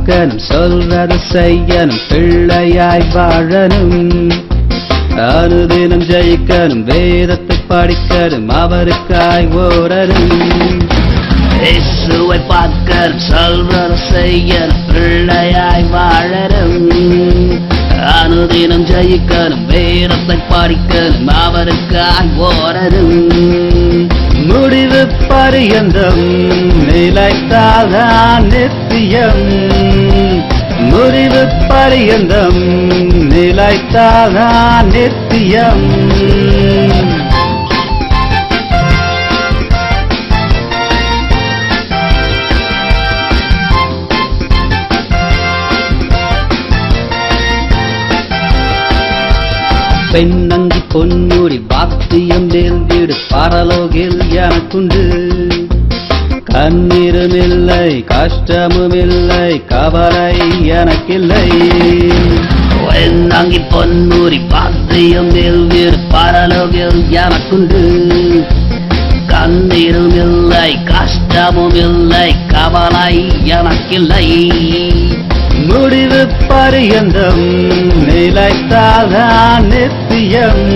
பார்க்கணும், சொல்றது செய்யணும், பிள்ளையாய் வாழணும். அனுதினம் ஜெயிக்கணும், வேதத்தை படிக்கணும், அவருக்காய் ஓடணும். இயேசுவை பார்க்கணும், சொல்றது செய்யணும், பிள்ளையாய் வாழணும். அனுதினம் ஜெயிக்கணும், வேதத்தை படிக்கணும், அவருக்காய் ஓடணும். முடிவு பரியந்தம் நிலைத்தால்தான் நித்தியம். முடிவு பரியந்தம் நிலைத்தால்தான் நித்தியம். பெண்ணங்கி பொன்முடி வாத்தியம் எழுதிடு, பரலோகில் எனக்குண்டு. கண்ணீரும் இல்லை, கஷ்டமும் இல்லை, கவலை எனக்கில்லை. பெண்ணங்கி பொன்முடி வாத்தியம் எழுதிடு, பரலோகில் எனக்குண்டு. கண்ணீரும் இல்லை, கஷ்டமும் இல்லை, கவலை எனக்கில்லை. முடிவு பரியந்தம் நிலைத்தால்தான் நித்தியம்.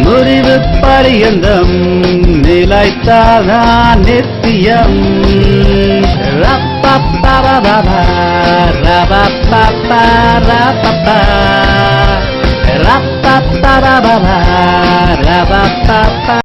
முடிவு பரியந்தம் நிலைத்தால்தான் நித்தியம். ரப்பப்பரபபா ரபப்பப்பா ரப்பப்பா ரப்பப்பரபபா ரபப்பப்பா